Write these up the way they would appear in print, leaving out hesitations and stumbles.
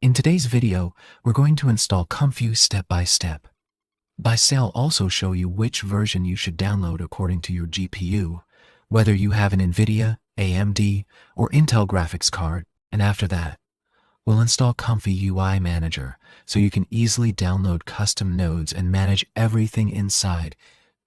In today's video, we're going to install ComfyUI step by step. I'll also show you which version you should download according to your GPU, whether you have an NVIDIA, AMD, or Intel graphics card, and after that, we'll install ComfyUI Manager so you can easily download custom nodes and manage everything inside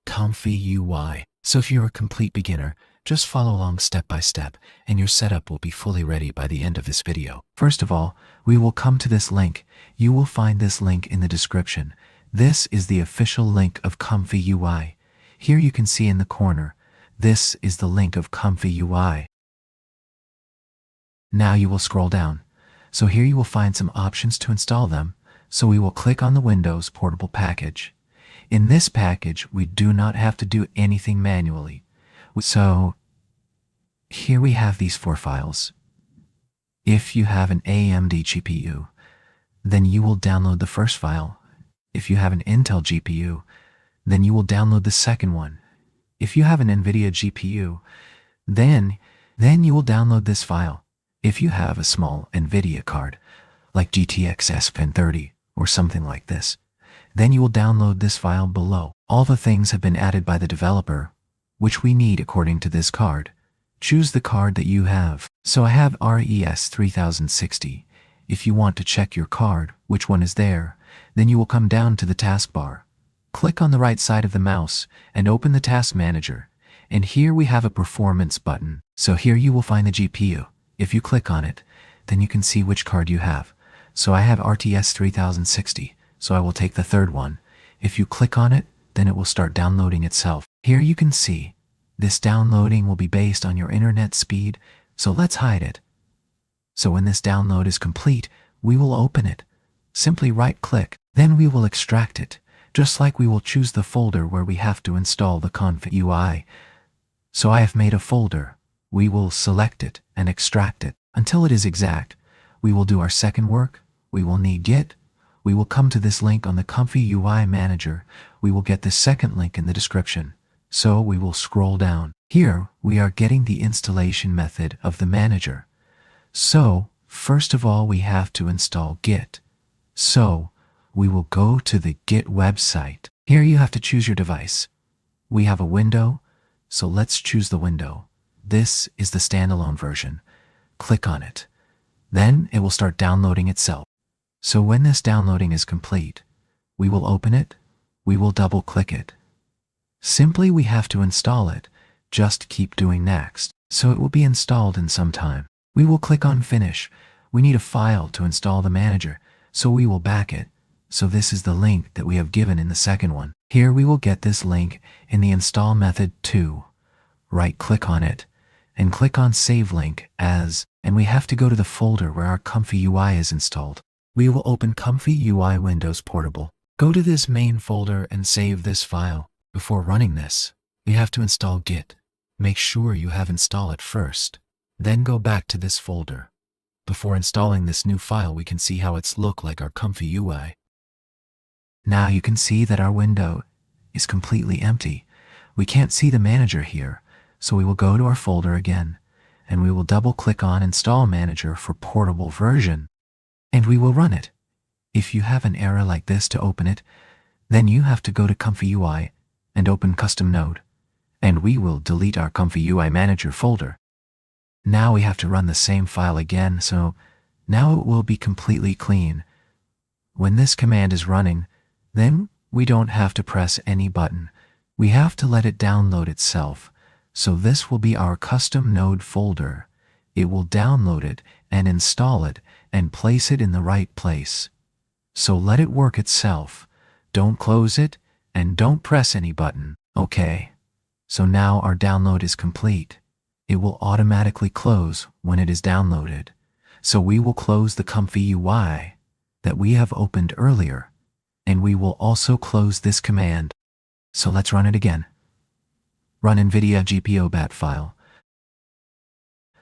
ComfyUI. So if you're a complete beginner, just follow along step by step and your setup will be fully ready by the end of this video. First of all, we will come to this link. You will find this link in the description. This is the official link of ComfyUI. Here you can see in the corner, this is the link of ComfyUI. Now you will scroll down. So here you will find some options to install them. So we will click on the Windows Portable package. In this package, we do not have to do anything manually. So here we have these 4 files. If you have an AMD GPU, then you will download the first file. If you have an Intel GPU, then you will download the second one. If you have an NVIDIA GPU, then you will download this file. If you have a small NVIDIA card, like GTX 1030 or something like this, then you will download this file below. All the things have been added by the developer, which we need according to this card. Choose the card that you have. So I have RES 3060. If you want to check your card, which one is there, then you will come down to the taskbar. Click on the right side of the mouse and open the Task Manager. And here we have a performance button. So here you will find the GPU. If you click on it, then you can see which card you have. So I have RTS 3060, so I will take the third one. If you click on it, then it will start downloading itself. Here you can see, this downloading will be based on your internet speed, so let's hide it. So when this download is complete, we will open it. Simply right-click, then we will extract it, just like we will choose the folder where we have to install the ComfyUI. So I have made a folder. We will select it and extract it until it is exact. We will do our second work. We will need Git. We will come to this link on the ComfyUI Manager. We will get the second link in the description. So we will scroll down. Here we are getting the installation method of the manager. So first of all, we have to install Git. So we will go to the Git website. Here you have to choose your device. We have a window, so let's choose the window. This is the standalone version. Click on it. Then it will start downloading itself. So when this downloading is complete, we will open it. We will double click it. Simply we have to install it. Just keep doing next. So it will be installed in some time. We will click on Finish. We need a file to install the manager, so we will back it. So this is the link that we have given in the second one. Here we will get this link in the install method too. Right-click on it and click on Save Link As, and we have to go to the folder where our ComfyUI is installed. We will open ComfyUI Windows Portable. Go to this main folder and save this file. Before running this, we have to install Git. Make sure you have installed it first. Then go back to this folder. Before installing this new file, we can see how it's look like our ComfyUI. Now you can see that our window is completely empty. We can't see the manager here, so we will go to our folder again, and we will double click on Install Manager for Portable Version, and we will run it. If you have an error like this to open it, then you have to go to ComfyUI and open Custom Node, and we will delete our ComfyUI Manager folder. Now we have to run the same file again, so now it will be completely clean. When this command is running, then we don't have to press any button. We have to let it download itself. So this will be our custom node folder. It will download it and install it and place it in the right place. So let it work itself. Don't close it and don't press any button. Okay. So now our download is complete. It will automatically close when it is downloaded. So we will close the ComfyUI that we have opened earlier, and we will also close this command. So let's run it again. Run NVIDIA GPU bat file.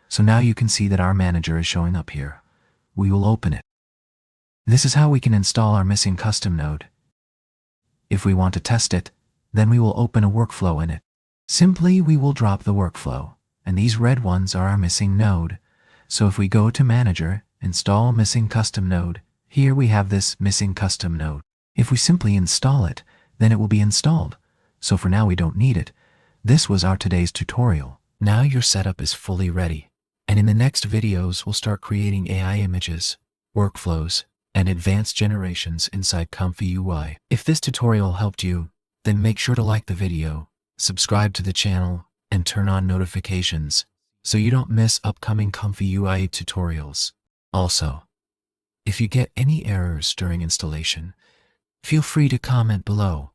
So now you can see that our manager is showing up here. We will open it. This is how we can install our missing custom node. If we want to test it, then we will open a workflow in it. Simply we will drop the workflow, and these red ones are our missing node. So if we go to Manager, Install Missing Custom Node, Here we have this missing custom node. If we simply install it, then it will be installed. So for now we don't need it. This was our today's tutorial. Now your setup is fully ready. And in the next videos, we'll start creating AI images, workflows, and advanced generations inside ComfyUI. If this tutorial helped you, then make sure to like the video, subscribe to the channel, and turn on notifications so you don't miss upcoming ComfyUI tutorials. Also, if you get any errors during installation, feel free to comment below.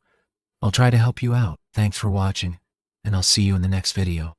I'll try to help you out. Thanks for watching, and I'll see you in the next video.